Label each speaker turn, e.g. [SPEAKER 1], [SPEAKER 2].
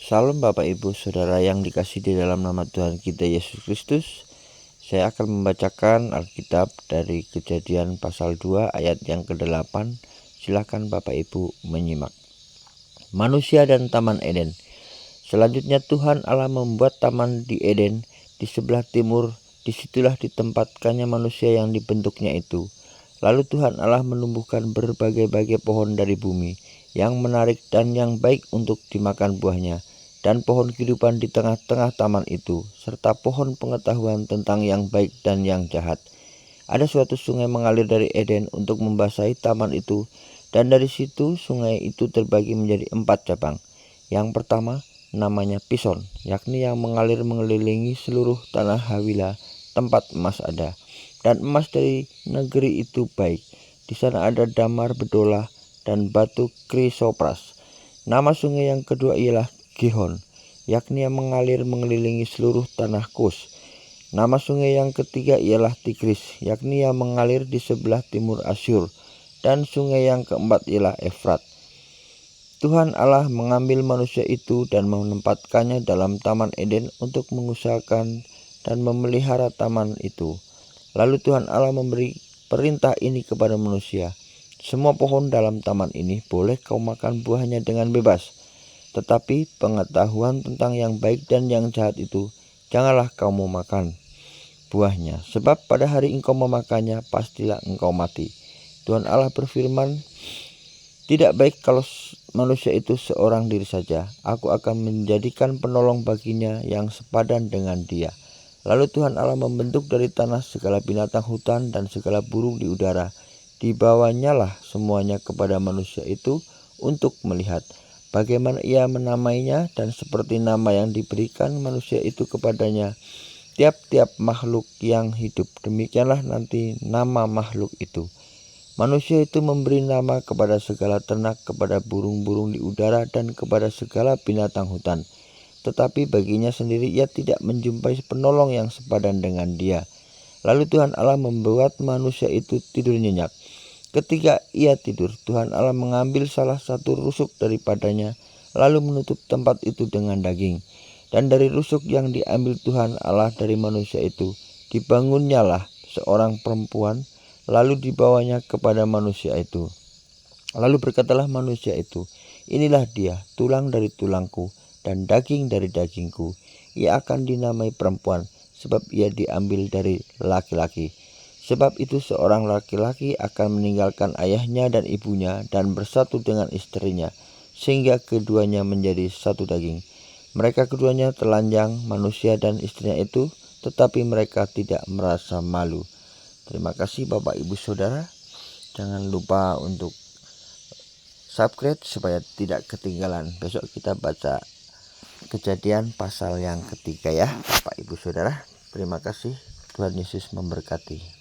[SPEAKER 1] Salam Bapak Ibu Saudara yang dikasihi di dalam nama Tuhan kita Yesus Kristus. Saya akan membacakan Alkitab dari Kejadian pasal 2 ayat yang ke-8. Silakan Bapak Ibu menyimak. Manusia dan Taman Eden. Selanjutnya Tuhan Allah membuat taman di Eden di sebelah timur. Disitulah ditempatkannya manusia yang dibentuknya itu. Lalu Tuhan Allah menumbuhkan berbagai-bagai pohon dari bumi yang menarik dan yang baik untuk dimakan buahnya, dan pohon kehidupan di tengah-tengah taman itu, serta pohon pengetahuan tentang yang baik dan yang jahat. Ada suatu sungai mengalir dari Eden untuk membasahi taman itu, dan dari situ sungai itu terbagi menjadi 4 cabang. Yang pertama namanya Pison, yakni yang mengalir mengelilingi seluruh tanah Hawila, tempat emas ada. Dan emas dari negeri itu baik. Di sana ada damar bedola dan batu krisopras. Nama sungai yang kedua ialah Gihon, yakni yang mengalir mengelilingi seluruh tanah Kus. Nama sungai yang ketiga ialah Tigris, yakni yang mengalir di sebelah timur Asyur. Dan sungai yang keempat ialah Efrat. Tuhan Allah mengambil manusia itu dan menempatkannya dalam Taman Eden untuk mengusahakan dan memelihara taman itu. Lalu Tuhan Allah memberi perintah ini kepada manusia. Semua pohon dalam taman ini boleh kau makan buahnya dengan bebas. Tetapi pengetahuan tentang yang baik dan yang jahat itu janganlah kamu makan buahnya. Sebab pada hari engkau memakannya pastilah engkau mati. Tuhan Allah berfirman, tidak baik kalau manusia itu seorang diri saja. Aku akan menjadikan penolong baginya yang sepadan dengan dia. Lalu Tuhan Allah membentuk dari tanah segala binatang hutan dan segala burung di udara. Dibawanyalah semuanya kepada manusia itu untuk melihat bagaimana ia menamainya, dan seperti nama yang diberikan manusia itu kepadanya tiap-tiap makhluk yang hidup, demikianlah nanti nama makhluk itu. Manusia itu memberi nama kepada segala ternak, kepada burung-burung di udara, dan kepada segala binatang hutan. Tetapi baginya sendiri ia tidak menjumpai penolong yang sepadan dengan dia. Lalu Tuhan Allah membuat manusia itu tidur nyenyak. Ketika ia tidur, Tuhan Allah mengambil salah satu rusuk daripadanya, lalu menutup tempat itu dengan daging. Dan dari rusuk yang diambil Tuhan Allah dari manusia itu, dibangunnyalah seorang perempuan, lalu dibawanya kepada manusia itu. Lalu berkatalah manusia itu, inilah dia, tulang dari tulangku dan daging dari dagingku. Ia akan dinamai perempuan, sebab ia diambil dari laki-laki. Sebab itu seorang laki-laki akan meninggalkan ayahnya dan ibunya dan bersatu dengan istrinya, sehingga keduanya menjadi satu daging. Mereka keduanya telanjang, manusia dan istrinya itu, tetapi mereka tidak merasa malu. Terima kasih Bapak Ibu Saudara. Jangan lupa untuk subscribe supaya tidak ketinggalan. Besok kita baca Kejadian pasal yang ketiga ya Bapak Ibu Saudara. Terima kasih. Tuhan Yesus memberkati.